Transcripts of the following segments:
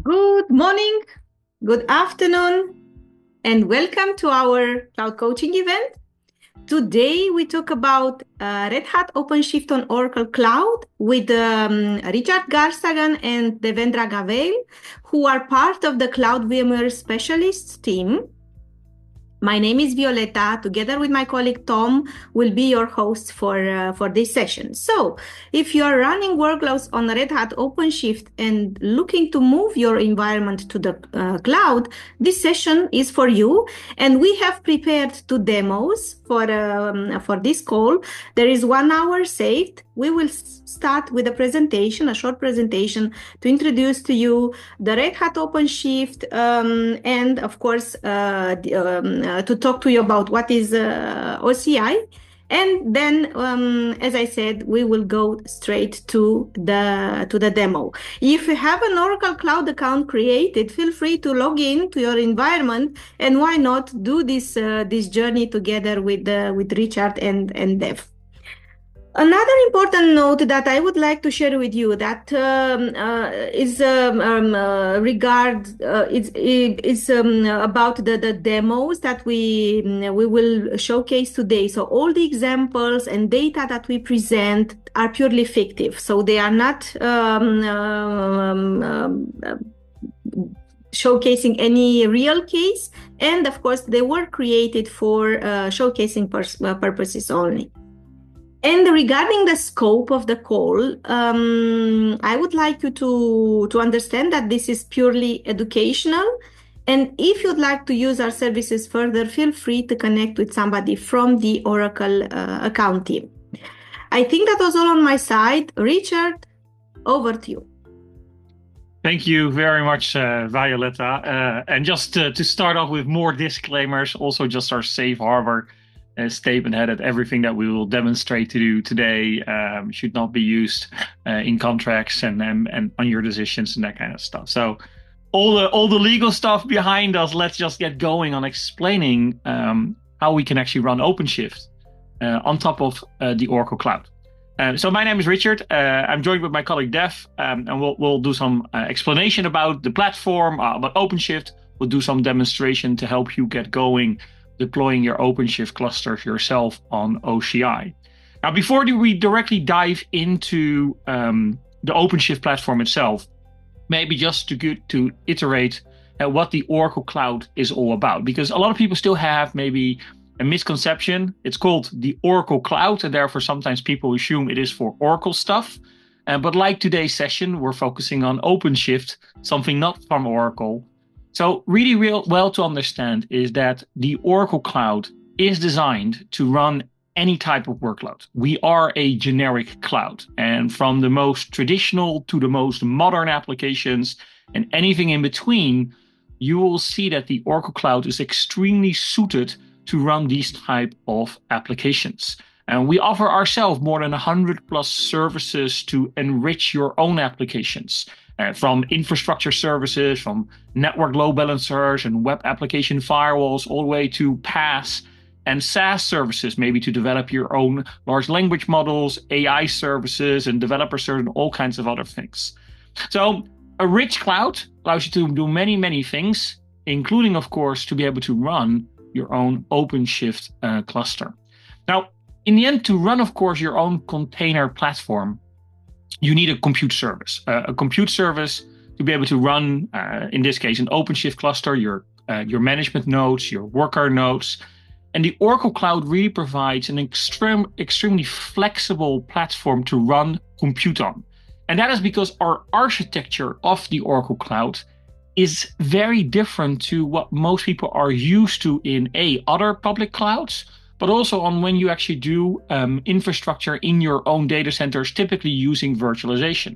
Good morning, good afternoon, and welcome to our cloud coaching event. Today we talk about Red Hat OpenShift on Oracle Cloud with Richard Garsthagen and Devendra Gawale, who are part of the Cloud VMware Specialists team. My name is Violeta. Together with my colleague Tom, will be your host for this session. So, if you are running workloads on Red Hat OpenShift and looking to move your environment to the cloud, this session is for you. And we have prepared two demos for this call. There is 1 hour saved. We will start with a short presentation to introduce to you the Red Hat OpenShift and, of course, to talk to you about what is OCI. And then, as I said, we will go straight to the demo. If you have an Oracle Cloud account created, feel free to log in to your environment, and why not do this journey together with Richard and Dev. Another important note that I would like to share with you that is about the demos that we will showcase today. So all the examples and data that we present are purely fictive. So they are not showcasing any real case. And of course, they were created for showcasing purposes only. And regarding the scope of the call, I would like you to understand that this is purely educational. And if you'd like to use our services further, feel free to connect with somebody from the Oracle account team. I think that was all on my side. Richard, over to you. Thank you very much, Violeta. And just to start off with more disclaimers, also just our safe harbor statement had that everything that we will demonstrate to you today should not be used in contracts and on your decisions and that kind of stuff. So all the legal stuff behind us, let's just get going on explaining how we can actually run OpenShift on top of the Oracle Cloud. So my name is Richard. I'm joined with my colleague Dev, and we'll do some explanation about the platform, about OpenShift. We'll do some demonstration to help you get going deploying your OpenShift clusters yourself on OCI. Now, before we directly dive into the OpenShift platform itself, maybe just to iterate what the Oracle Cloud is all about, because a lot of people still have maybe a misconception. It's called the Oracle Cloud, and therefore sometimes people assume it is for Oracle stuff. But like today's session, we're focusing on OpenShift, something not from Oracle. So really well to understand is that the Oracle Cloud is designed to run any type of workload. We are a generic cloud, and from the most traditional to the most modern applications and anything in between, you will see that the Oracle Cloud is extremely suited to run these type of applications. And we offer ourselves more than 100 plus services to enrich your own applications. From infrastructure services, from network load balancers and web application firewalls, all the way to PaaS and SaaS services, maybe to develop your own large language models, AI services, and developer services, and all kinds of other things. So a rich cloud allows you to do many, many things, including, of course, to be able to run your own OpenShift cluster. Now, in the end, to run, of course, your own container platform, you need a compute service. A compute service to be able to run, in this case, an OpenShift cluster, your management nodes, your worker nodes. And the Oracle Cloud really provides an extremely flexible platform to run compute on. And that is because our architecture of the Oracle Cloud is very different to what most people are used to in other public clouds, but also on when you actually do infrastructure in your own data centers, typically using virtualization.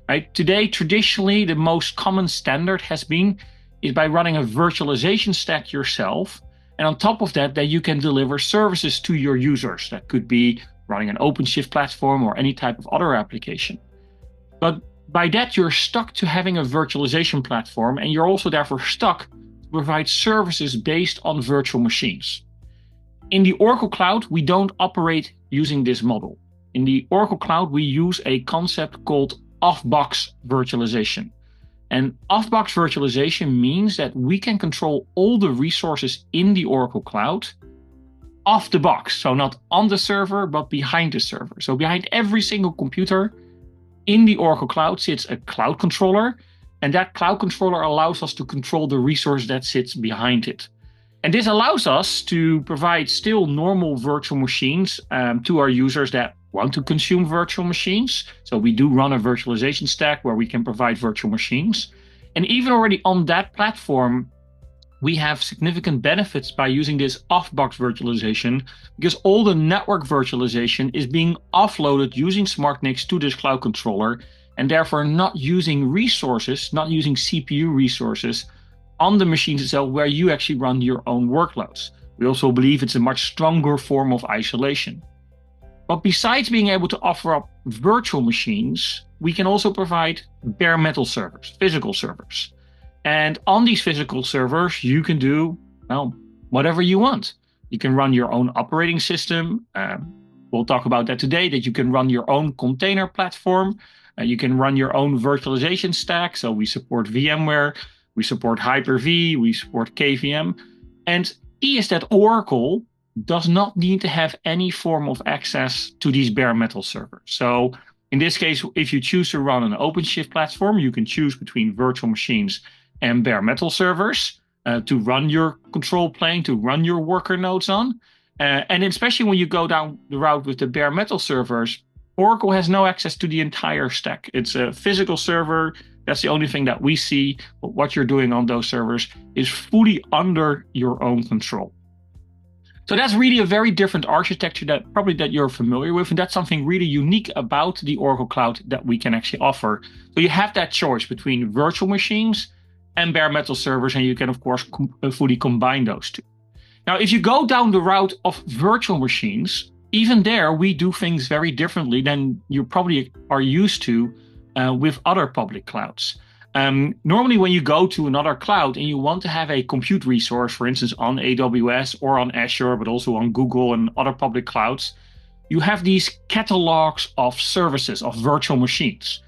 Right? Today, traditionally, the most common standard is by running a virtualization stack yourself. And on top of that, you can deliver services to your users. That could be running an OpenShift platform or any type of other application. But by that, you're stuck to having a virtualization platform, and you're also therefore stuck to provide services based on virtual machines. In the Oracle Cloud, we don't operate using this model. In the Oracle Cloud, we use a concept called off-box virtualization. And off-box virtualization means that we can control all the resources in the Oracle Cloud off the box. So not on the server, but behind the server. So behind every single computer in the Oracle Cloud sits a cloud controller. And that cloud controller allows us to control the resource that sits behind it. And this allows us to provide still normal virtual machines to our users that want to consume virtual machines. So we do run a virtualization stack where we can provide virtual machines. And even already on that platform, we have significant benefits by using this off-box virtualization, because all the network virtualization is being offloaded using SmartNICs to this cloud controller, and therefore not using resources, not using CPU resources on the machines itself where you actually run your own workloads. We also believe it's a much stronger form of isolation. But besides being able to offer up virtual machines, we can also provide bare metal servers, physical servers. And on these physical servers, you can do, well, whatever you want. You can run your own operating system. We'll talk about that today, that you can run your own container platform. You can run your own virtualization stack. So we support VMware, we support Hyper-V, we support KVM. And key is that Oracle does not need to have any form of access to these bare metal servers. So in this case, if you choose to run an OpenShift platform, you can choose between virtual machines and bare metal servers to run your control plane, to run your worker nodes on. And especially when you go down the route with the bare metal servers, Oracle has no access to the entire stack. It's a physical server. That's the only thing that we see. But what you're doing on those servers is fully under your own control. So that's really a very different architecture that you're familiar with. And that's something really unique about the Oracle Cloud that we can actually offer. So you have that choice between virtual machines and bare metal servers, and you can, of course, fully combine those two. Now, if you go down the route of virtual machines, even there, we do things very differently than you probably are used to with other public clouds. Normally, when you go to another cloud and you want to have a compute resource, for instance, on AWS or on Azure, but also on Google and other public clouds, you have these catalogs of services, of virtual machines.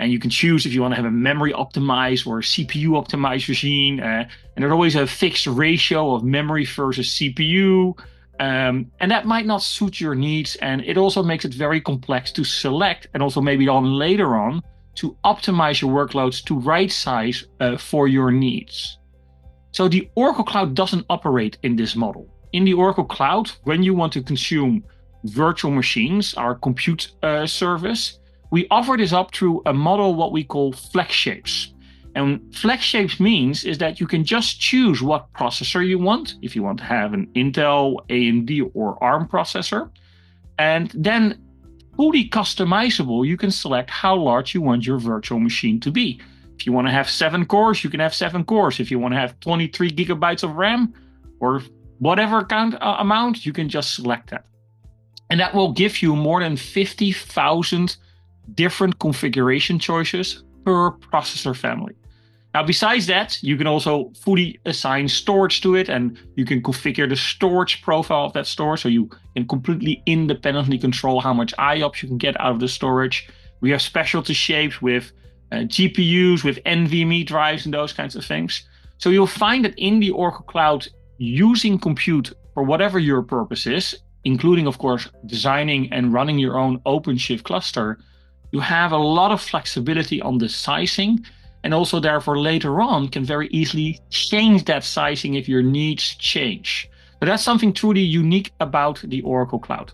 And you can choose if you want to have a memory optimized or a CPU optimized machine. And there's always a fixed ratio of memory versus CPU. And that might not suit your needs. And it also makes it very complex to select, and also maybe later on to optimize your workloads to right size for your needs. So the Oracle Cloud doesn't operate in this model. In the Oracle Cloud, when you want to consume virtual machines, our compute service, we offer this up through a model what we call flex shapes. And flex shapes means is that you can just choose what processor you want, if you want to have an Intel, AMD, or ARM processor. And then fully customizable, you can select how large you want your virtual machine to be. If you want to have 7 cores, you can have 7 cores. If you want to have 23 gigabytes of RAM or whatever amount, you can just select that. And that will give you more than 50,000 different configuration choices per processor family. Now, besides that, you can also fully assign storage to it, and you can configure the storage profile of that storage, so you can completely independently control how much IOPS you can get out of the storage. We have specialty shapes with GPUs, with NVMe drives and those kinds of things. So you'll find that in the Oracle Cloud, using compute for whatever your purpose is, including, of course, designing and running your own OpenShift cluster, you have a lot of flexibility on the sizing, and also therefore later on can very easily change that sizing if your needs change. But that's something truly unique about the Oracle Cloud.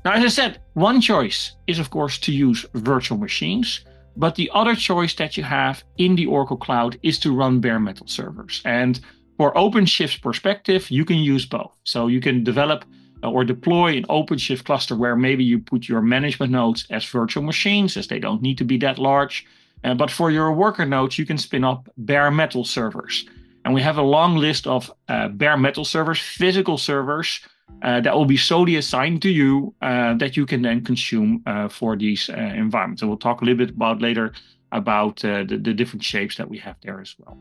Now, as I said, one choice is, of course, to use virtual machines, but the other choice that you have in the Oracle Cloud is to run bare metal servers. And for OpenShift's perspective, you can use both. So you can develop or deploy an OpenShift cluster where maybe you put your management nodes as virtual machines, as they don't need to be that large. But for your worker nodes, you can spin up bare metal servers. And we have a long list of bare metal servers, physical servers, that will be solely assigned to you that you can then consume for these environments. And we'll talk a little bit later about the different shapes that we have there as well.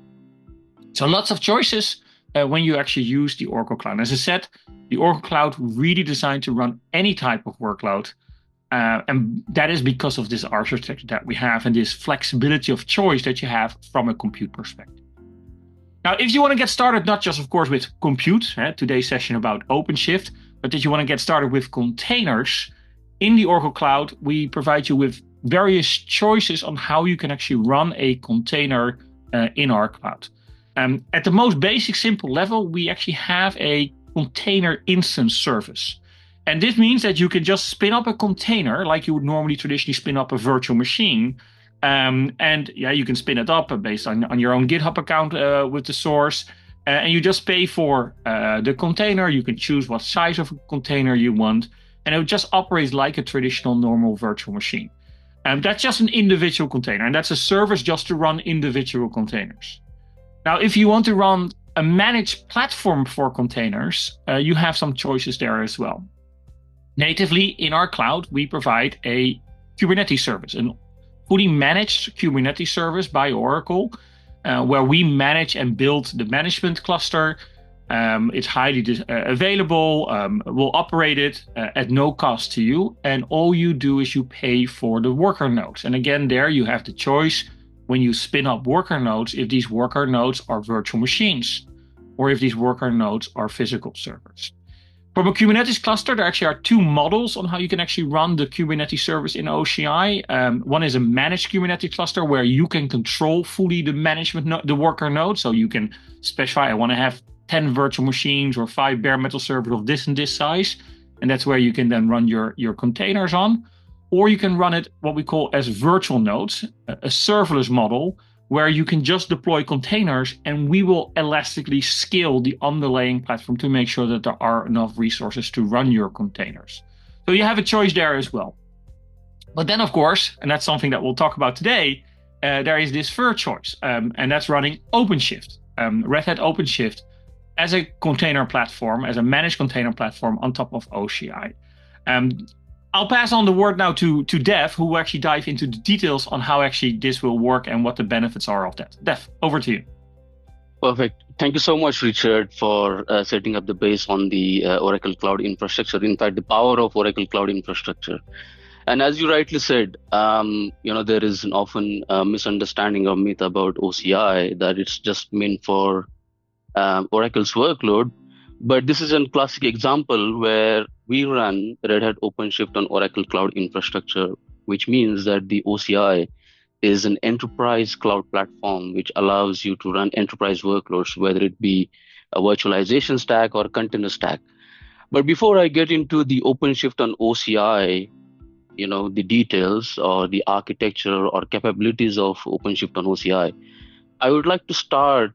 So lots of choices when you actually use the Oracle Cloud. As I said, the Oracle Cloud really designed to run any type of workload. And that is because of this architecture that we have and this flexibility of choice that you have from a compute perspective. Now, if you want to get started, not just, of course, with compute, today's session about OpenShift, but that you want to get started with containers in the Oracle Cloud, we provide you with various choices on how you can actually run a container in our cloud. At the most basic, simple level, we actually have a container instance service. And this means that you can just spin up a container like you would normally traditionally spin up a virtual machine. And yeah, you can spin it up based on your own GitHub account with the source. And you just pay for the container. You can choose what size of a container you want. And it just operates like a traditional normal virtual machine. That's just an individual container. And that's a service just to run individual containers. Now, if you want to run a managed platform for containers, you have some choices there as well. Natively in our cloud, we provide a Kubernetes service, a fully managed Kubernetes service by Oracle, where we manage and build the management cluster. It's highly available. We'll operate it at no cost to you. And all you do is you pay for the worker nodes. And again, there you have the choice when you spin up worker nodes, if these worker nodes are virtual machines or if these worker nodes are physical servers. From a Kubernetes cluster, there actually are two models on how you can actually run the Kubernetes service in OCI. One is a managed Kubernetes cluster where you can control fully the management, the worker node. So you can specify, I want to have 10 virtual machines or 5 bare metal servers of this and this size. And that's where you can then run your containers on. Or you can run it what we call as virtual nodes, a serverless model, where you can just deploy containers and we will elastically scale the underlying platform to make sure that there are enough resources to run your containers. So you have a choice there as well. But then, of course, and that's something that we'll talk about today, there is this third choice, and that's running OpenShift, Red Hat OpenShift, as a container platform, as a managed container platform on top of OCI. I'll pass on the word now to Dev, who will actually dive into the details on how actually this will work and what the benefits are of that. Dev, over to you. Perfect. Thank you so much, Richard, for setting up the base on the Oracle Cloud infrastructure. In fact, the power of Oracle Cloud infrastructure. And as you rightly said, there is an often misunderstanding or myth about OCI that it's just meant for Oracle's workload. But this is a classic example where we run Red Hat OpenShift on Oracle Cloud infrastructure, which means that the OCI is an enterprise cloud platform which allows you to run enterprise workloads, whether it be a virtualization stack or container stack. But before I get into the OpenShift on OCI, the details or the architecture or capabilities of OpenShift on OCI, I would like to start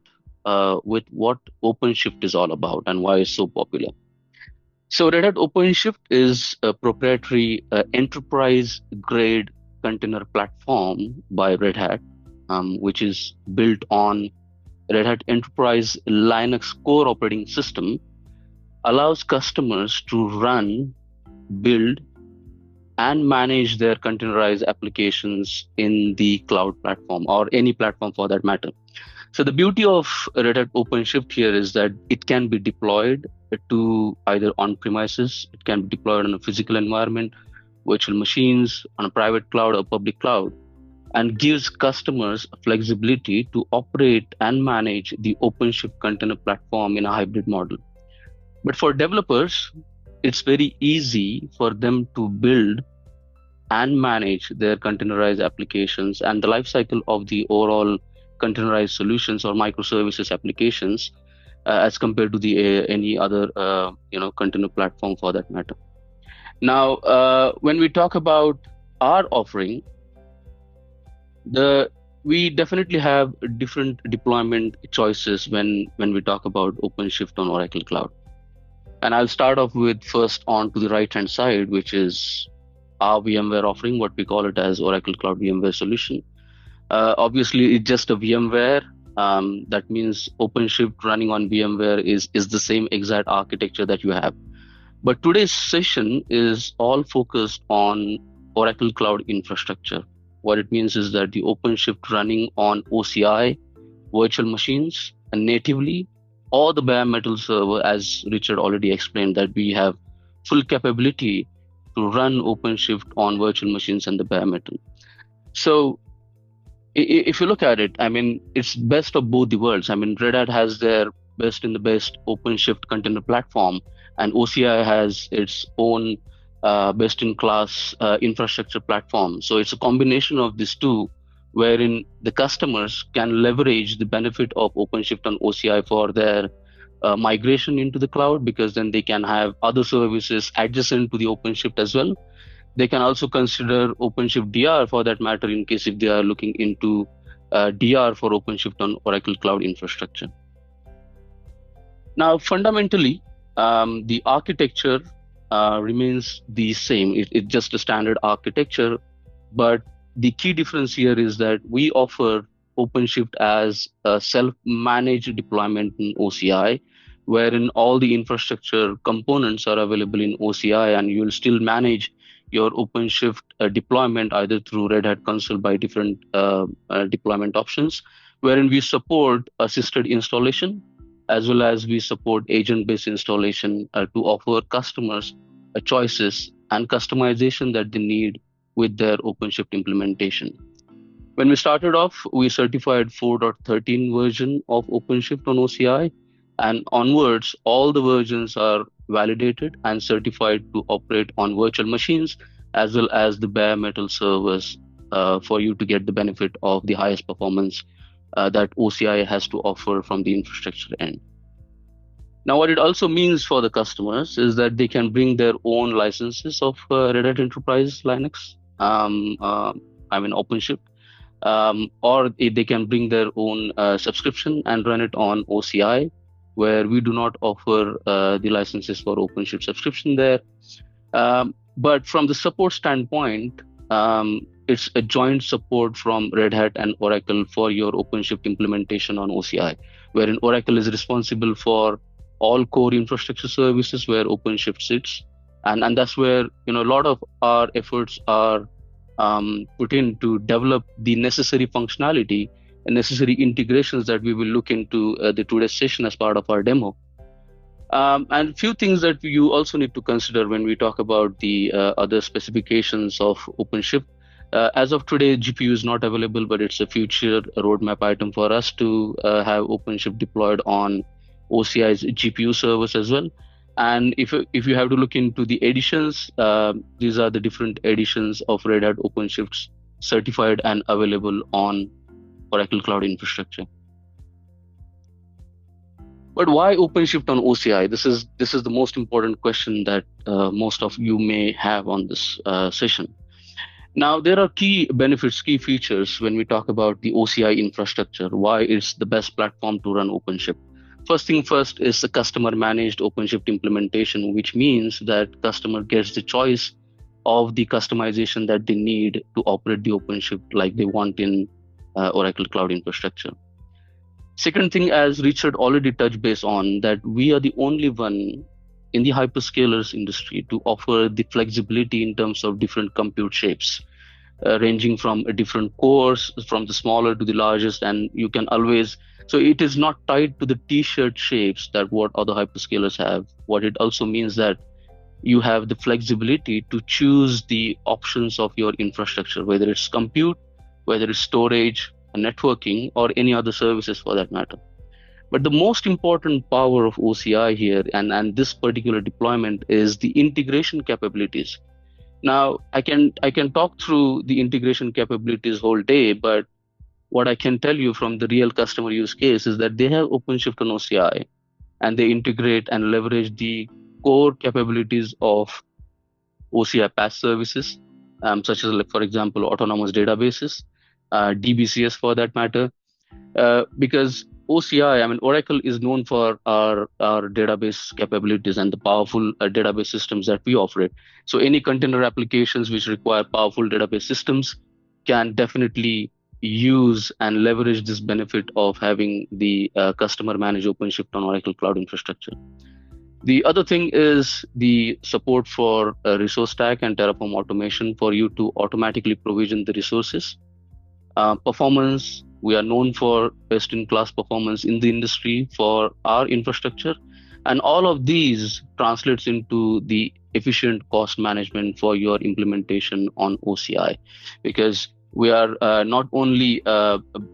with what OpenShift is all about and why it's so popular. So Red Hat OpenShift is a proprietary enterprise-grade container platform by Red Hat, which is built on Red Hat Enterprise Linux core operating system, allows customers to run, build, and manage their containerized applications in the cloud platform or any platform for that matter. So the beauty of Red Hat OpenShift here is that it can be deployed to either on-premises, it can be deployed in a physical environment, virtual machines, on a private cloud or public cloud, and gives customers flexibility to operate and manage the OpenShift container platform in a hybrid model. But for developers, it's very easy for them to build and manage their containerized applications and the lifecycle of the overall containerized solutions or microservices applications as compared to any other container platform for that matter. Now, when we talk about our offering, we definitely have different deployment choices when we talk about OpenShift on Oracle Cloud. And I'll start off with first on to the right-hand side, which is our VMware offering, what we call it as Oracle Cloud VMware Solution. Obviously, it's just a VMware. That means OpenShift running on VMware is the same exact architecture that you have. But today's session is all focused on Oracle Cloud infrastructure. What it means is that the OpenShift running on OCI, virtual machines, and natively, or the bare metal server, as Richard already explained, that we have full capability to run OpenShift on virtual machines and the bare metal. So if you look at it, I mean, it's best of both the worlds. I mean, Red Hat has their best in the best OpenShift container platform, and OCI has its own best in class infrastructure platform. So it's a combination of these two, wherein the customers can leverage the benefit of OpenShift and OCI for their migration into the cloud, because then they can have other services adjacent to the OpenShift as well. They can also consider OpenShift DR for that matter, in case if they are looking into DR for OpenShift on Oracle Cloud Infrastructure. Now, fundamentally, the architecture remains the same. It's just a standard architecture, but the key difference here is that we offer OpenShift as a self-managed deployment in OCI, wherein all the infrastructure components are available in OCI, and you'll still manage your OpenShift deployment either through Red Hat Console by different deployment options, wherein we support assisted installation, as well as we support agent-based installation to offer customers choices and customization that they need with their OpenShift implementation. When we started off, we certified 4.13 version of OpenShift on OCI, and onwards, all the versions are validated and certified to operate on virtual machines, as well as the bare metal servers for you to get the benefit of the highest performance that OCI has to offer from the infrastructure end. Now, what it also means for the customers is that they can bring their own licenses of Red Hat Enterprise Linux, OpenShift, or they can bring their own subscription and run it on OCI, where we do not offer the licenses for OpenShift subscription there. But from the support standpoint, it's a joint support from Red Hat and Oracle for your OpenShift implementation on OCI, wherein Oracle is responsible for all core infrastructure services where OpenShift sits. And that's where a lot of our efforts are put in to develop the necessary functionality and necessary integrations that we will look into the today's session as part of our demo. And a few things that you also need to consider when we talk about the other specifications of OpenShift. As of today, GPU is not available, but it's a future roadmap item for us to have OpenShift deployed on OCI's GPU servers as well. And if you have to look into the editions, these are the different editions of Red Hat OpenShift certified and available on Oracle Cloud Infrastructure. But why OpenShift on OCI? This is the most important question that most of you may have on this session. Now, there are key benefits, key features when we talk about the OCI infrastructure, why it's the best platform to run OpenShift. First thing first is the customer managed OpenShift implementation, which means that customer gets the choice of the customization that they need to operate the OpenShift like they want in Oracle Cloud Infrastructure. Second thing, as Richard already touched base on, that we are the only one in the hyperscalers industry to offer the flexibility in terms of different compute shapes, ranging from different cores, from the smaller to the largest, and you can always, so it is not tied to the t-shirt shapes that what other hyperscalers have. What it also means that you have the flexibility to choose the options of your infrastructure, whether it's compute, whether it's storage, networking, or any other services for that matter. But the most important power of OCI here and this particular deployment is the integration capabilities. Now, I can talk through the integration capabilities whole day, but what I can tell you from the real customer use case is that they have OpenShift on OCI, and they integrate and leverage the core capabilities of OCI PaaS services, such as, like, for example, autonomous databases, DBCS for that matter, because OCI, Oracle is known for our database capabilities and the powerful database systems that we operate. So any container applications which require powerful database systems can definitely use and leverage this benefit of having the customer managed OpenShift on Oracle Cloud Infrastructure. The other thing is the support for resource stack and Terraform automation for you to automatically provision the resources. Performance, we are known for best-in-class performance in the industry for our infrastructure. And all of these translates into the efficient cost management for your implementation on OCI, because we are not only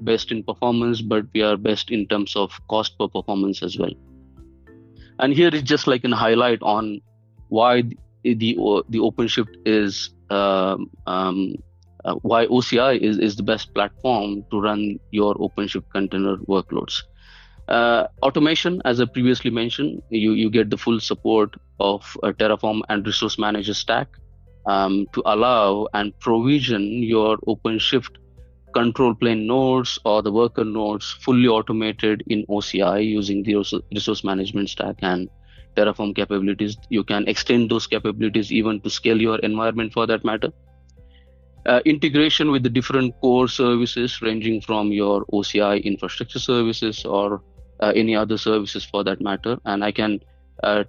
best in performance, but we are best in terms of cost per performance as well. And here is just like a highlight on why the OpenShift is why OCI is the best platform to run your OpenShift container workloads. Automation, as I previously mentioned, you get the full support of a Terraform and Resource Manager stack to allow and provision your OpenShift control plane nodes or the worker nodes fully automated in OCI using the resource management stack and Terraform capabilities. You can extend those capabilities even to scale your environment for that matter. Integration with the different core services ranging from your OCI infrastructure services or any other services for that matter. And I can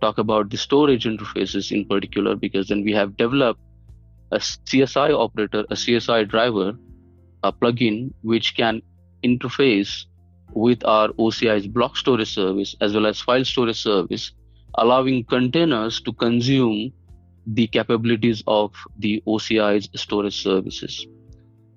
talk about the storage interfaces in particular, because then we have developed a CSI operator, a CSI driver, a plugin which can interface with our OCI's block storage service as well as file storage service, allowing containers to consume the capabilities of the OCI's storage services.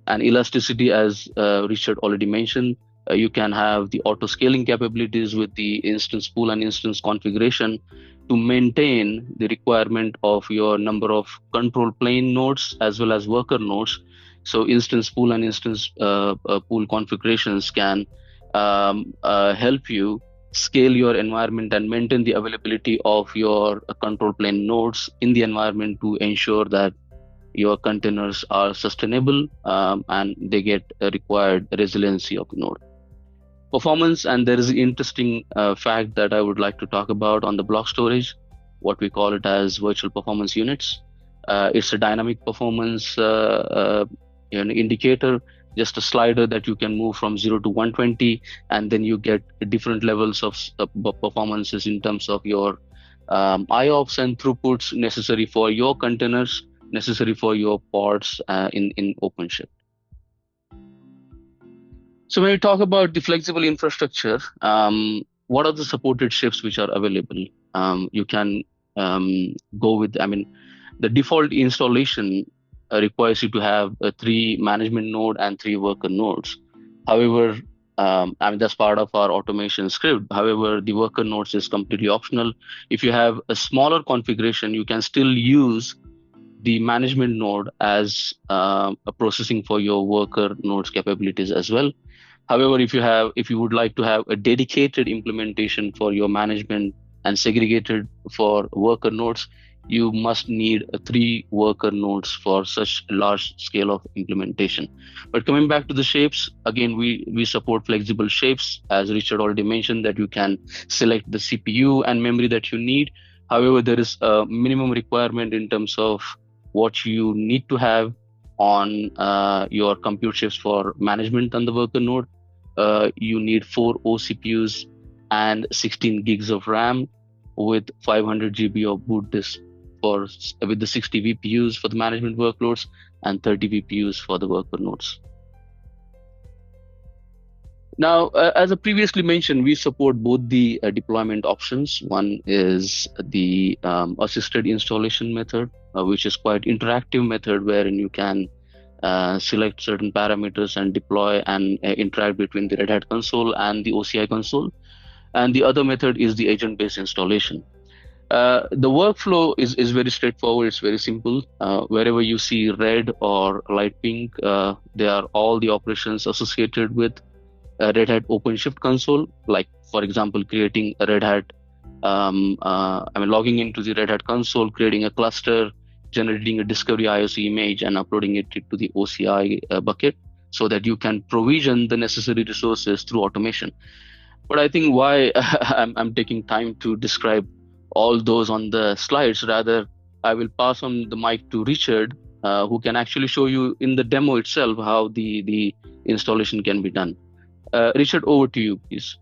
And elasticity, as Richard already mentioned, you can have the auto scaling capabilities with the instance pool and instance configuration to maintain the requirement of your number of control plane nodes as well as worker nodes. So instance pool and instance pool configurations can help you scale your environment and maintain the availability of your control plane nodes in the environment to ensure that your containers are sustainable and they get a required resiliency of the node. Performance, and there is an interesting fact that I would like to talk about on the block storage, what we call it as virtual performance units. It's a dynamic performance indicator, just a slider that you can move from 0 to 120, and then you get different levels of performances in terms of your IOPS and throughputs necessary for your containers, necessary for your pods in OpenShift. So when we talk about the flexible infrastructure, what are the supported shifts which are available? You can go with, the default installation requires you to have 3 management node and 3 worker nodes. However, that's part of our automation script. However, the worker nodes is completely optional. If you have a smaller configuration, you can still use the management node as a processing for your worker nodes capabilities as well. However, if you would like to have a dedicated implementation for your management and segregated for worker nodes, you must need 3 worker nodes for such large scale of implementation. But coming back to the shapes, again, we support flexible shapes, as Richard already mentioned, that you can select the CPU and memory that you need. However, there is a minimum requirement in terms of what you need to have on your compute shifts for management on the worker node. You need 4 OCPUs and 16 gigs of RAM with 500 GB of boot disk with the 60 VPUs for the management workloads and 30 VPUs for the worker nodes. Now, as I previously mentioned, we support both the deployment options. One is the assisted installation method, which is quite interactive method wherein you can select certain parameters and deploy and interact between the Red Hat console and the OCI console. And the other method is the agent-based installation. The workflow is very straightforward. It's very simple. Wherever you see red or light pink, they are all the operations associated with Red Hat OpenShift console. Like, for example, creating a Red Hat, logging into the Red Hat console, creating a cluster, generating a discovery IOC image and uploading it to the OCI bucket so that you can provision the necessary resources through automation. But I think why I'm taking time to describe all those on the slides, rather I will pass on the mic to Richard, who can actually show you in the demo itself how the installation can be done. Richard, over to you, please.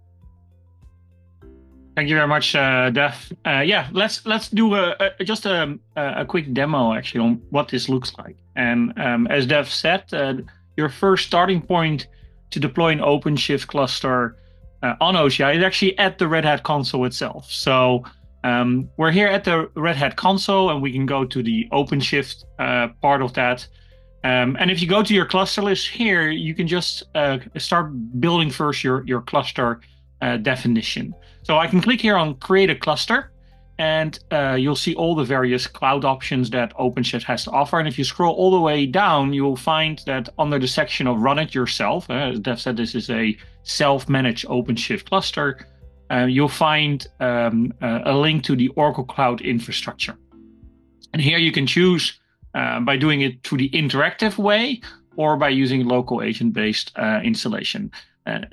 Thank you very much, Dev. Let's do just a quick demo actually on what this looks like. And as Dev said, your first starting point to deploy an OpenShift cluster on OCI is actually at the Red Hat console itself. So We're here at the Red Hat console, and we can go to the OpenShift part of that. And if you go to your cluster list here, you can just start building first your cluster definition. So I can click here on create a cluster, and you'll see all the various cloud options that OpenShift has to offer. And if you scroll all the way down, you will find that under the section of run it yourself, as Dev said, this is a self-managed OpenShift cluster. You'll find a link to the Oracle Cloud infrastructure. And here you can choose by doing it through the interactive way or by using local agent-based installation.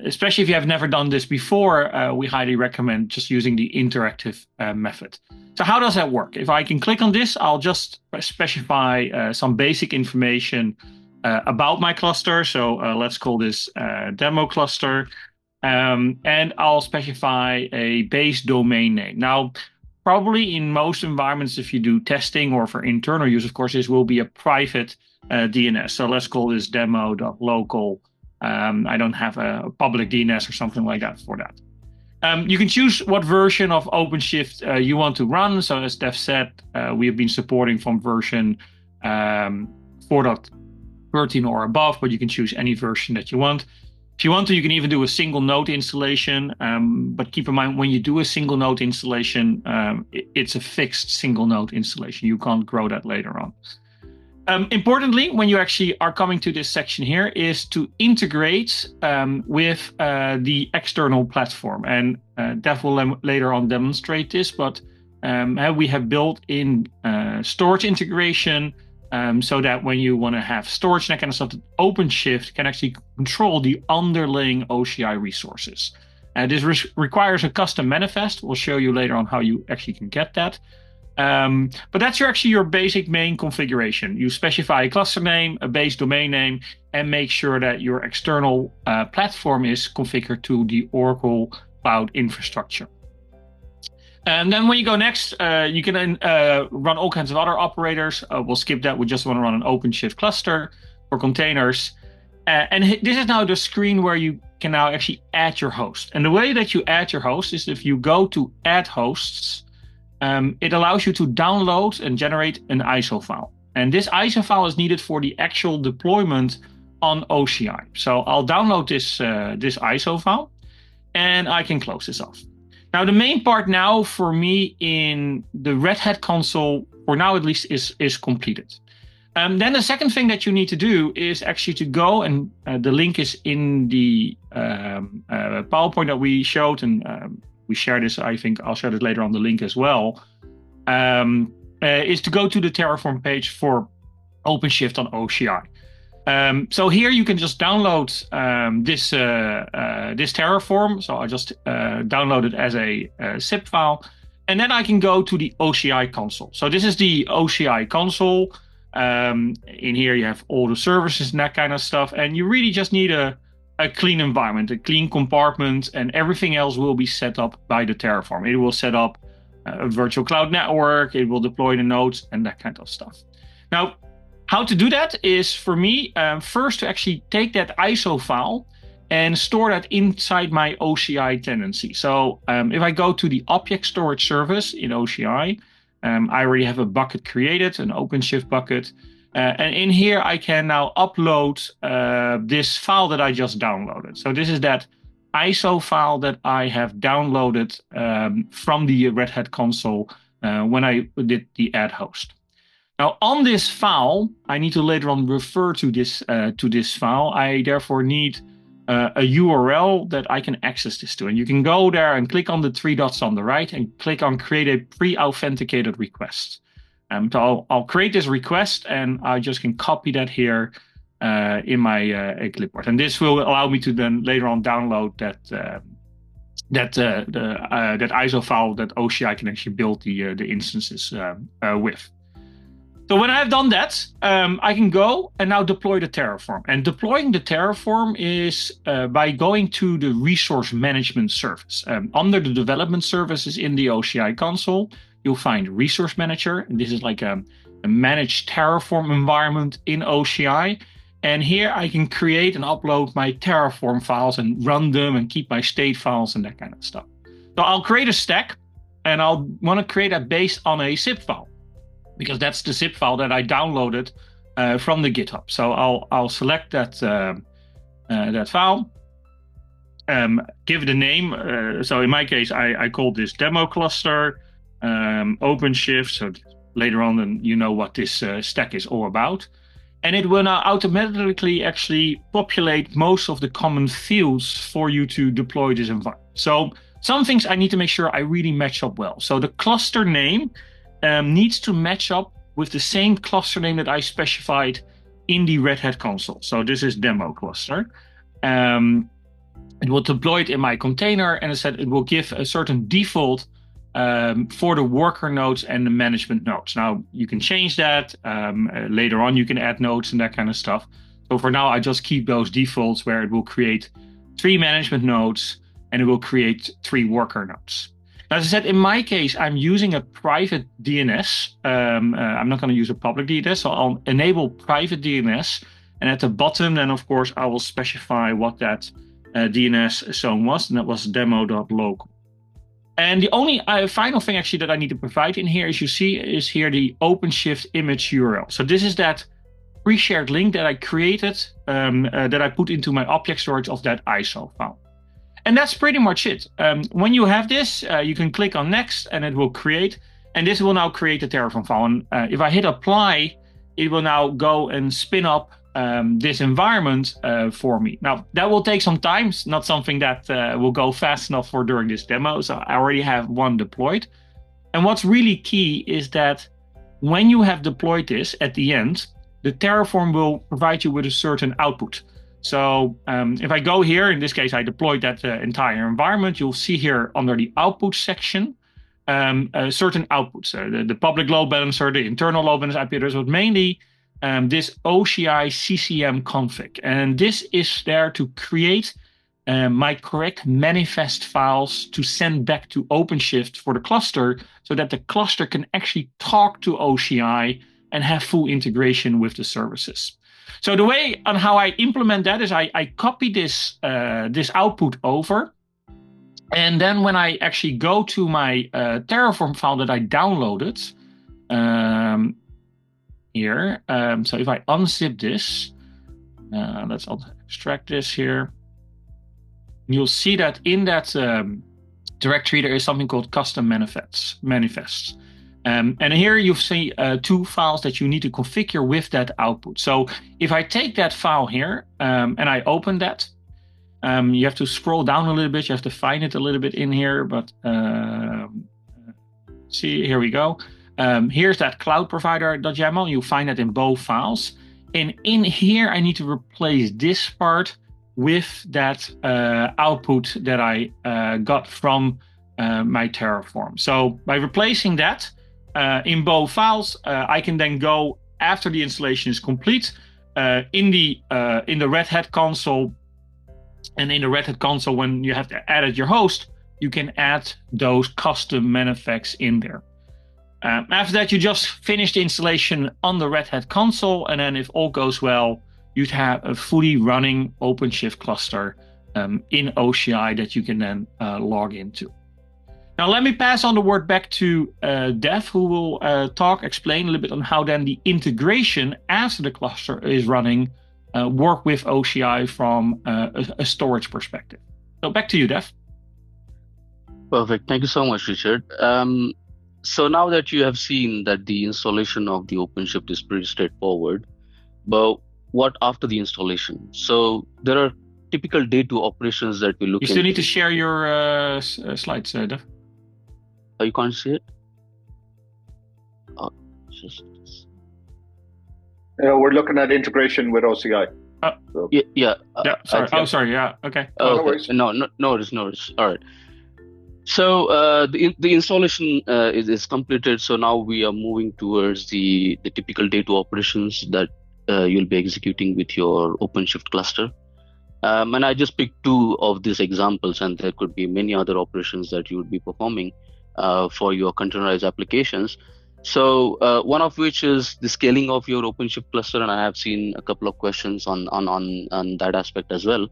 Especially if you have never done this before, we highly recommend just using the interactive method. So how does that work? If I can click on this, I'll just specify some basic information about my cluster. So let's call this demo cluster. And I'll specify a base domain name. Now, probably in most environments, if you do testing or for internal use, of course, this will be a private DNS. So let's call this demo.local. I don't have a public DNS or something like that for that. You can choose what version of OpenShift you want to run. So as Dev said, we have been supporting from version 4.13 or above, but you can choose any version that you want. If you want to, you can even do a single node installation, but keep in mind when you do a single node installation, it's a fixed single node installation. You can't grow that later on. Importantly, when you actually are coming to this section here is to integrate with the external platform. And Dev will later on demonstrate this, but we have built in storage integration so that when you want to have storage and that kind of stuff, that OpenShift can actually control the underlying OCI resources. This requires a custom manifest. We'll show you later on how you actually can get that. But that's actually your basic main configuration. You specify a cluster name, a base domain name, and make sure that your external platform is configured to the Oracle Cloud infrastructure. And then when you go next, you can then run all kinds of other operators. We'll skip that. We just want to run an OpenShift cluster for containers. And this is now the screen where you can now actually add your host. And the way that you add your host is if you go to add hosts, it allows you to download and generate an ISO file. And this ISO file is needed for the actual deployment on OCI. So I'll download this ISO file and I can close this off. Now, the main part now for me in the Red Hat console, for now at least, is completed. Then the second thing that you need to do is actually to go, and the link is in the PowerPoint that we showed, and we share this, I think I'll share this later on the link as well, is to go to the Terraform page for OpenShift on OCI. So here you can just download this Terraform. So I just download it as a zip file, and then I can go to the OCI console. So this is the OCI console. In here you have all the services and that kind of stuff, and you really just need a clean environment, a clean compartment, and everything else will be set up by the Terraform. It will set up a virtual cloud network, it will deploy the nodes and that kind of stuff. Now, how to do that is for me first to actually take that ISO file and store that inside my OCI tenancy. So if I go to the object storage service in OCI, I already have a bucket created, an OpenShift bucket. And in here, I can now upload this file that I just downloaded. So this is that ISO file that I have downloaded from the Red Hat console when I did the add host. Now, on this file, I need to later on refer to this file. I therefore need a URL that I can access this to. And you can go there and click on the three dots on the right and click on create a pre-authenticated request. So I'll create this request and I just can copy that here in my clipboard. And this will allow me to then later on download that ISO file that OCI can actually build the instances with. So when I've done that, I can go and now deploy the Terraform. And deploying the Terraform is by going to the resource management service. Under the development services in the OCI console, you'll find Resource Manager. And this is like a managed Terraform environment in OCI. And here I can create and upload my Terraform files and run them and keep my state files and that kind of stuff. So I'll create a stack. and I'll want to create that based on a zip file, because that's the zip file that I downloaded from the GitHub. So I'll select that that file, give it a name. So in my case, I called this demo cluster OpenShift. So later on, then you know what this stack is all about. And it will now automatically actually populate most of the common fields for you to deploy this environment. So some things I need to make sure I really match up well. So the cluster name needs to match up with the same cluster name that I specified in the Red Hat console. So this is demo cluster. It will deploy it in my container, and I said it will give a certain default for the worker nodes and the management nodes. Now you can change that later on. You can add nodes and that kind of stuff. So for now, I just keep those defaults where it will create 3 management nodes and it will create 3 worker nodes. Now, as I said, in my case, I'm using a private DNS. I'm not going to use a public DNS, so I'll enable private DNS. And at the bottom, then of course, I will specify what that DNS zone was, and that was demo.local. And the only final thing actually that I need to provide in here, as you see, is here the OpenShift image URL. So this is that pre-shared link that I created, that I put into my object storage of that ISO file. And that's pretty much it. When you have this, you can click on next and it will create. And this will now create a Terraform file. And if I hit apply, it will now go and spin up this environment for me. Now, that will take some time. It's not something that will go fast enough for during this demo. So I already have one deployed. And what's really key is that when you have deployed this at the end, the Terraform will provide you with a certain output. So if I go here, in this case, I deployed that entire environment. You'll see here under the output section, certain outputs, the public load balancer, the internal load balancer IP address, but mainly this OCI CCM config. And this is there to create my correct manifest files to send back to OpenShift for the cluster so that the cluster can actually talk to OCI and have full integration with the services. So the way on how I implement that is I copy this output over. And then when I actually go to my Terraform file that I downloaded, here. So if I unzip this, let's extract this here. You'll see that in that directory, there is something called custom manifests. And here you see 2 files that you need to configure with that output. So if I take that file here and I open that, you have to scroll down a little bit. You have to find it a little bit in here, but see, here we go. Here's that cloud provider.yaml. You'll find that in both files. And in here, I need to replace this part with that output that I got from my Terraform. So by replacing that in both files, I can then go after the installation is complete in the Red Hat console. And in the Red Hat console, when you have added your host, you can add those custom manifests in there. After that, you just finish the installation on the Red Hat console, and then if all goes well, you'd have a fully running OpenShift cluster in OCI that you can then log into. Now, let me pass on the word back to Dev, who will explain a little bit on how then the integration after the cluster is running work with OCI from a storage perspective. So back to you, Dev. Perfect. Thank you so much, Richard. So now that you have seen that the installation of the OpenShift is pretty straightforward, but what after the installation? So there are typical day 2 operations that we look at. You still need to share your slides, Dev. Oh, you can't see it? We're looking at integration with OCI. So. Sorry. Sorry. Yeah. Okay. No worries. No worries. All right. So the installation is completed. So now we are moving towards the typical day 2 operations that you'll be executing with your OpenShift cluster. And I just picked 2 of these examples, and there could be many other operations that you would be performing for your containerized applications. So one of which is the scaling of your OpenShift cluster, and I have seen a couple of questions on that aspect as well.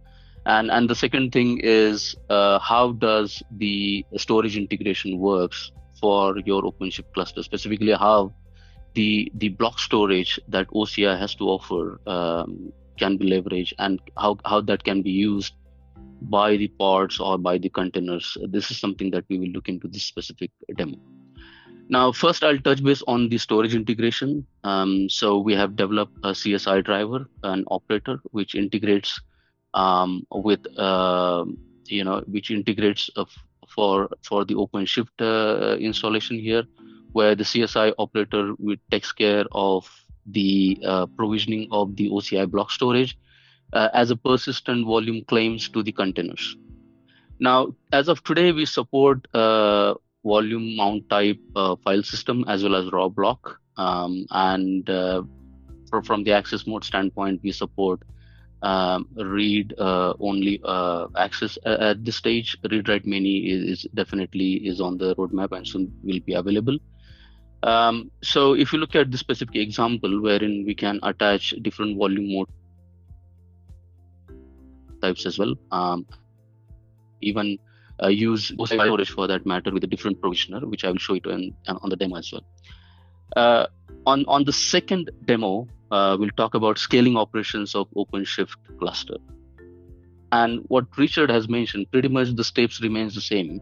And the second thing is how does the storage integration works for your OpenShift cluster, specifically how the block storage that OCI has to offer can be leveraged, and how that can be used by the pods or by the containers. This is something that we will look into this specific demo. Now, first I'll touch base on the storage integration. So we have developed a CSI driver, an operator, which integrates with which integrates for the OpenShift installation here, where the CSI operator takes care of the provisioning of the OCI block storage as a persistent volume claims to the containers. Now, as of today, we support volume mount type file system as well as raw block, and from the access mode standpoint, we support read only access at this stage. Read write many is definitely on the roadmap and soon will be available. So if you look at the specific example wherein we can attach different volume mode types as well, even use OCI storage for that matter with a different provisioner, which I will show it on the demo as well. On the second demo, we'll talk about scaling operations of OpenShift cluster. And what Richard has mentioned, pretty much the steps remains the same.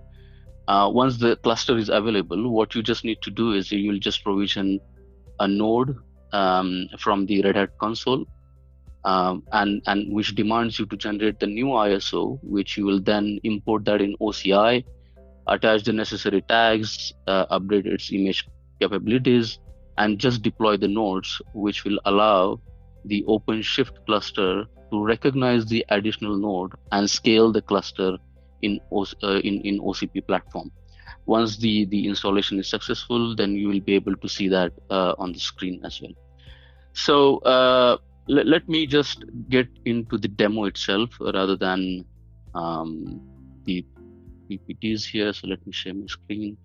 Once the cluster is available, what you just need to do is you'll just provision a node from the Red Hat console, and which demands you to generate the new ISO, which you will then import that in OCI, attach the necessary tags, update its image capabilities, and just deploy the nodes, which will allow the OpenShift cluster to recognize the additional node and scale the cluster in OCP platform. Once the installation is successful, then you will be able to see that on the screen as well. So let me just get into the demo itself rather than the PPTs here. So let me share my screen,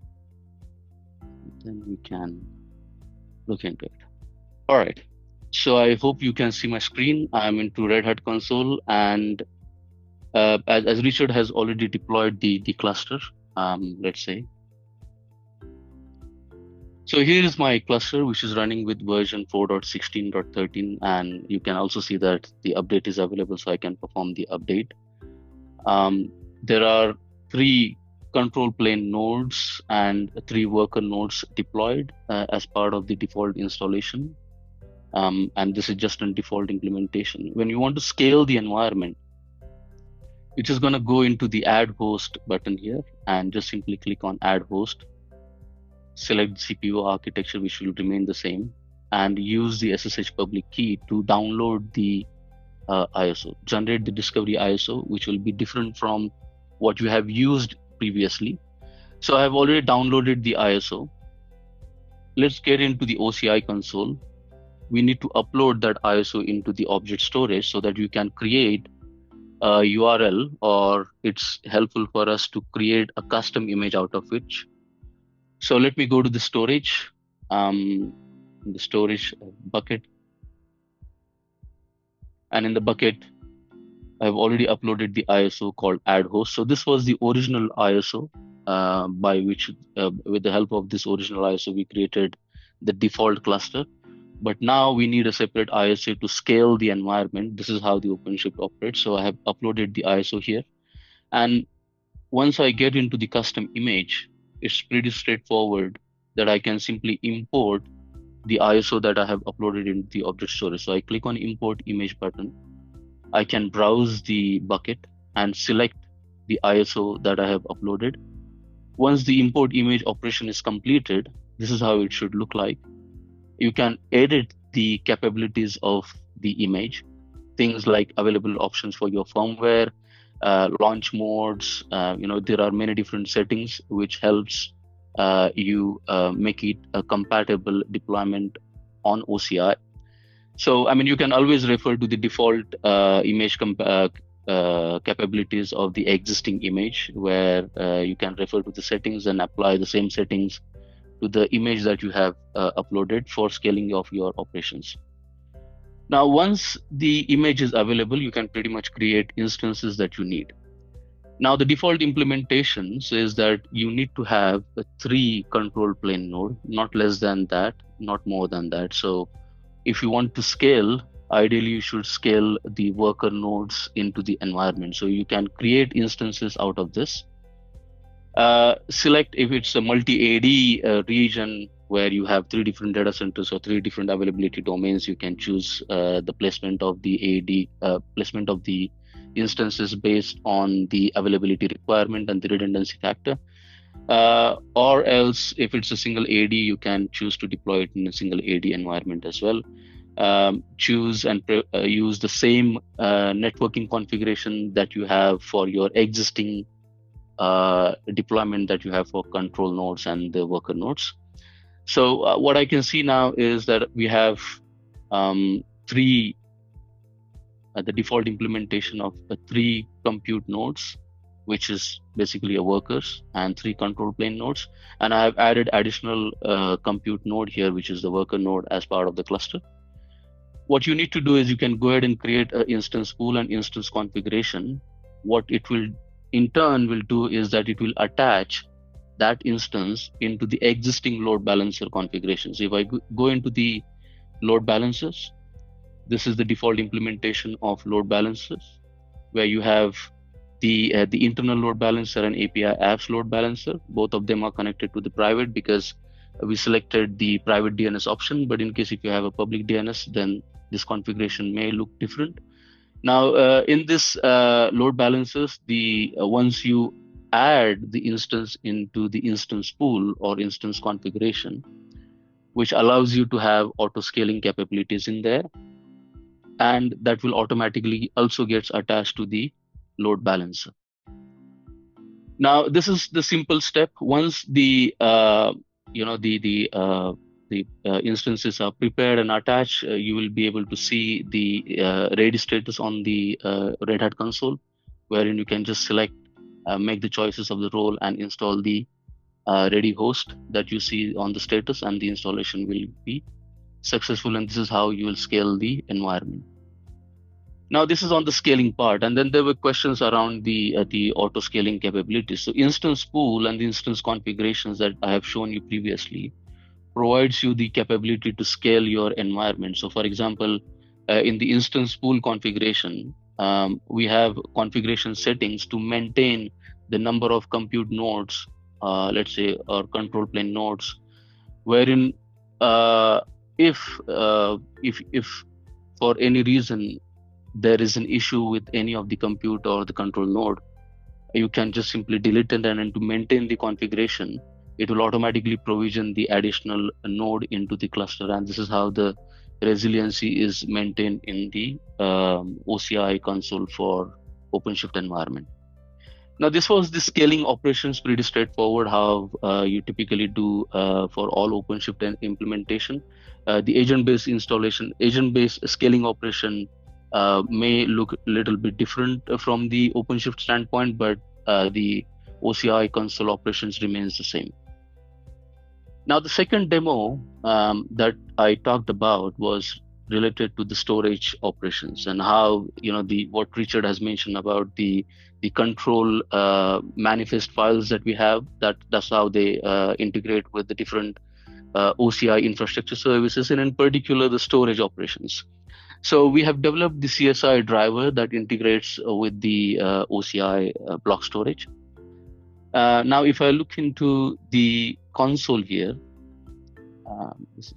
then we can look into it. All right. So I hope you can see my screen. I'm into Red Hat console, and as Richard has already deployed the cluster, let's say. So here is my cluster, which is running with version 4.16.13, and you can also see that the update is available, so I can perform the update. There are 3 control plane nodes and 3 worker nodes deployed as part of the default installation. And this is just a default implementation. When you want to scale the environment, you're just going to go into the add host button here and just simply click on add host. Select CPU architecture, which will remain the same, and use the SSH public key to download the ISO. Generate the discovery ISO, which will be different from what you have used previously. So I have already downloaded the ISO. Let's get into the OCI console. We need to upload that ISO into the object storage so that you can create a URL, or it's helpful for us to create a custom image out of which. So let me go to the storage, the storage bucket. And in the bucket, I've already uploaded the ISO called add host. So this was the original ISO by which, with the help of this original ISO, we created the default cluster. But now we need a separate ISO to scale the environment. This is how the OpenShift operates. So I have uploaded the ISO here. And once I get into the custom image, it's pretty straightforward that I can simply import the ISO that I have uploaded into the object storage. So I click on import image button. I can browse the bucket and select the ISO that I have uploaded. Once the import image operation is completed, this is how it should look like. You can edit the capabilities of the image, things like available options for your firmware, launch modes. There are many different settings which helps you make it a compatible deployment on OCI. So, you can always refer to the default image capabilities of the existing image, where you can refer to the settings and apply the same settings to the image that you have uploaded for scaling of your operations. Now, once the image is available, you can pretty much create instances that you need. Now, the default implementation says that you need to have a 3 control plane node, not less than that, not more than that. So if you want to scale, ideally you should scale the worker nodes into the environment. So you can create instances out of this. Select if it's a multi-AD region where you have 3 different data centers or 3 different availability domains. You can choose the placement of the placement of the instances based on the availability requirement and the redundancy factor. Or else, if it's a single AD, you can choose to deploy it in a single AD environment as well. Choose and use the same networking configuration that you have for your existing deployment that you have for control nodes and the worker nodes. So what I can see now is that we have 3 the default implementation of 3 compute nodes, which is basically a workers, and 3 control plane nodes. And I have added additional compute node here, which is the worker node, as part of the cluster. What you need to do is you can go ahead and create an instance pool and instance configuration. What it will in turn will do is that it will attach that instance into the existing load balancer configuration. So if I go into the load balancers, this is the default implementation of load balancers, where you have the internal load balancer and API apps load balancer. Both of them are connected to the private because we selected the private DNS option. But in case if you have a public DNS, then this configuration may look different. Now, in this load balancers, once you add the instance into the instance pool or instance configuration, which allows you to have auto scaling capabilities in there, and that will automatically also gets attached to the load balancer. Now, this is the simple step. Once the instances are prepared and attached, you will be able to see the ready status on the Red Hat console, wherein you can just select, make the choices of the role and install the ready host that you see on the status, and the installation will be successful. And this is how you will scale the environment. Now, this is on the scaling part, and then there were questions around the auto scaling capabilities. So instance pool and the instance configurations that I have shown you previously provides you the capability to scale your environment. So for example, in the instance pool configuration, we have configuration settings to maintain the number of compute nodes, let's say, or control plane nodes, wherein if for any reason there is an issue with any of the compute or the control node, you can just simply delete it, and to maintain the configuration, it will automatically provision the additional node into the cluster. And this is how the resiliency is maintained in the OCI console for OpenShift environment. Now, this was the scaling operations, pretty straightforward, how you typically do for all OpenShift implementation. The agent-based installation, agent-based scaling operation may look a little bit different from the OpenShift standpoint, but the OCI console operations remains the same. Now, the second demo that I talked about was related to the storage operations, and how, what Richard has mentioned about the control manifest files that we have, that's how they integrate with the different OCI infrastructure services, and in particular the storage operations. So we have developed the CSI driver that integrates with the OCI block storage. Now, if I look into the console here, this is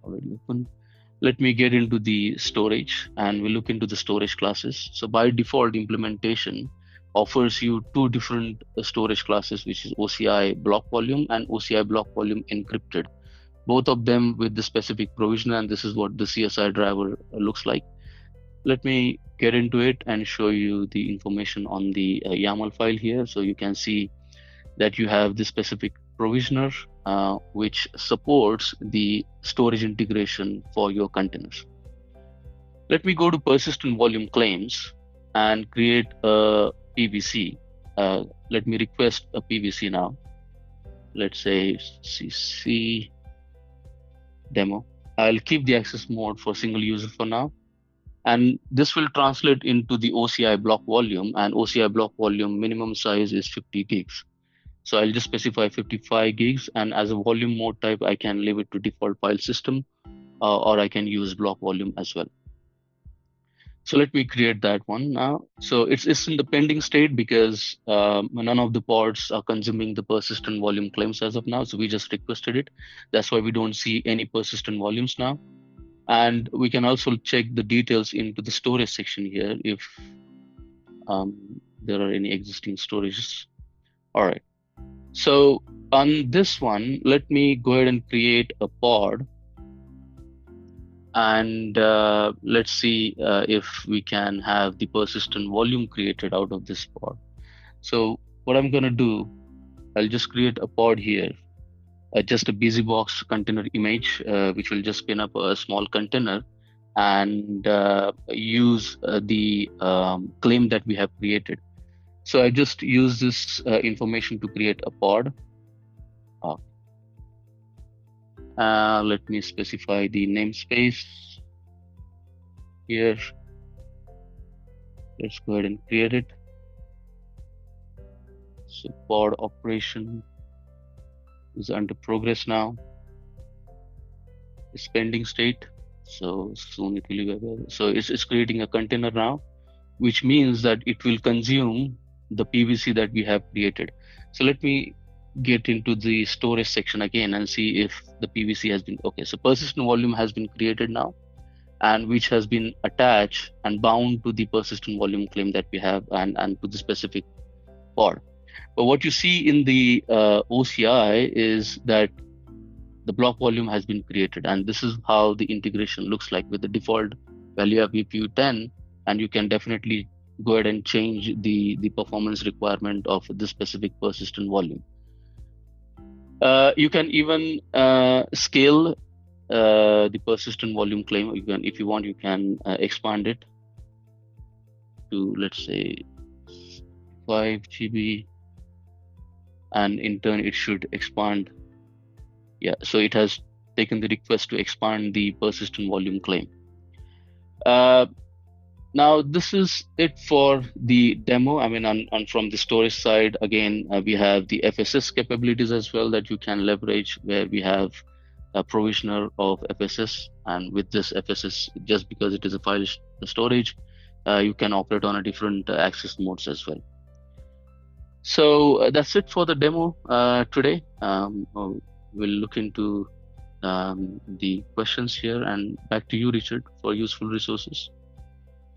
already open. Let me get into the storage, and we'll look into the storage classes. So by default, implementation offers you 2 different storage classes, which is OCI block volume and OCI block volume encrypted. Both of them with the specific provision, and this is what the CSI driver looks like. Let me get into it and show you the information on the YAML file here. So you can see that you have the specific provisioner, which supports the storage integration for your containers. Let me go to persistent volume claims and create a PVC. Let me request a PVC now. Let's say CC demo. I'll keep the access mode for single user for now. And this will translate into the OCI block volume, and OCI block volume minimum size is 50 gigs. So I'll just specify 55 gigs, and as a volume mode type, I can leave it to default file system, or I can use block volume as well. So let me create that one now. So it's in the pending state because none of the pods are consuming the persistent volume claims as of now. So we just requested it. That's why we don't see any persistent volumes now. And we can also check the details into the storage section here if there are any existing storages. All right. So on this one, let me go ahead and create a pod. And let's see if we can have the persistent volume created out of this pod. So what I'm going to do, I'll just create a pod here, just a BusyBox container image, which will just spin up a small container and use the claim that we have created. So I just use this information to create a pod. Let me specify the namespace here. Let's go ahead and create it. So pod operation is under progress now. It's pending state, so soon it will be available. So it's creating a container now, which means that it will consume the PVC that we have created. So let me get into the storage section again and see if the PVC has been okay. So persistent volume has been created now, and which has been attached and bound to the persistent volume claim that we have and to the specific pod. But what you see in the OCI is that the block volume has been created, and this is how the integration looks like with the default value of VPU 10, and you can definitely go ahead and change the performance requirement of the specific persistent volume. You can even scale the persistent volume claim. You can, if you want, you can expand it to, let's say, 5 GB, and in turn it should expand. Yeah, so it has taken the request to expand the persistent volume claim. Now this is it for the demo. I mean, and from the storage side, again, we have the FSS capabilities as well that you can leverage, where we have a provisioner of FSS, and with this FSS, just because it is a file storage, you can operate on a different access modes as well. So that's it for the demo today. We'll look into the questions here, and back to you, Richard, for useful resources.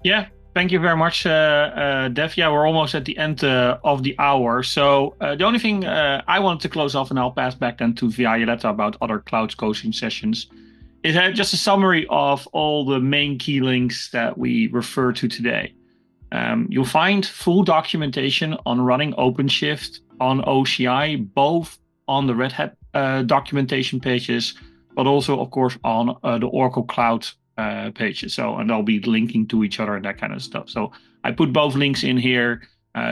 Yeah, thank you very much, Dev. Yeah, we're almost at the end of the hour. So the only thing I wanted to close off, and I'll pass back then to Violetta about other cloud coaching sessions, is just a summary of all the main key links that we refer to today. You'll find full documentation on running OpenShift on OCI, both on the Red Hat documentation pages, but also, of course, on the Oracle Cloud pages. So, and they'll be linking to each other and that kind of stuff. So I put both links in here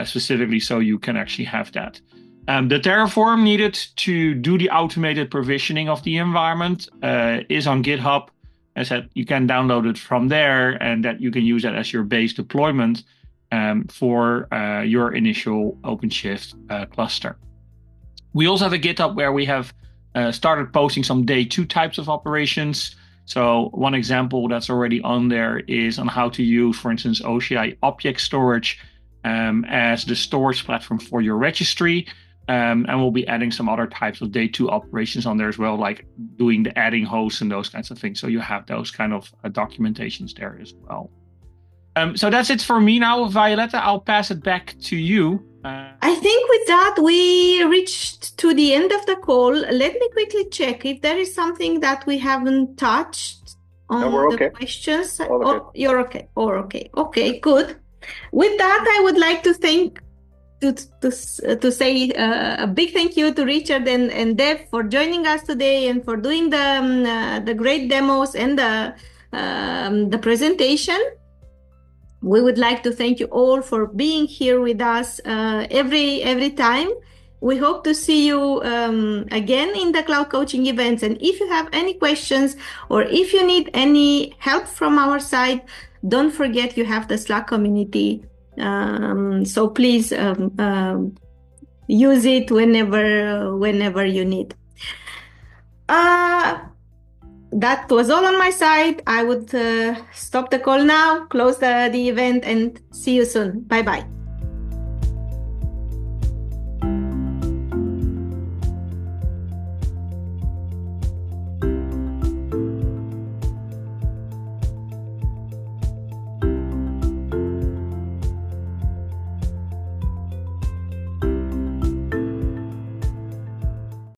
specifically so you can actually have that. The Terraform needed to do the automated provisioning of the environment is on GitHub. As I said, you can download it from there, and that you can use that as your base deployment for your initial OpenShift cluster. We also have a GitHub where we have started posting some day 2 types of operations. So one example that's already on there is on how to use, for instance, OCI object storage as the storage platform for your registry. And we'll be adding some other types of day 2 operations on there as well, like doing the adding hosts and those kinds of things. So you have those kind of documentations there as well. So that's it for me now, Violetta. I'll pass it back to you. I think with that, we reached to the end of the call. Let me quickly check if there is something that we haven't touched on the questions. Oh, you're okay. Okay, good. With that, I would like to say a big thank you to Richard and Dev for joining us today and for doing the great demos and the presentation. We would like to thank you all for being here with us every time. We hope to see you again in the cloud coaching events. And if you have any questions or if you need any help from our side, Don't forget you have the Slack community. So please use it whenever you need. That was all on my side. I would stop the call now, close the event, and see you soon. Bye-bye.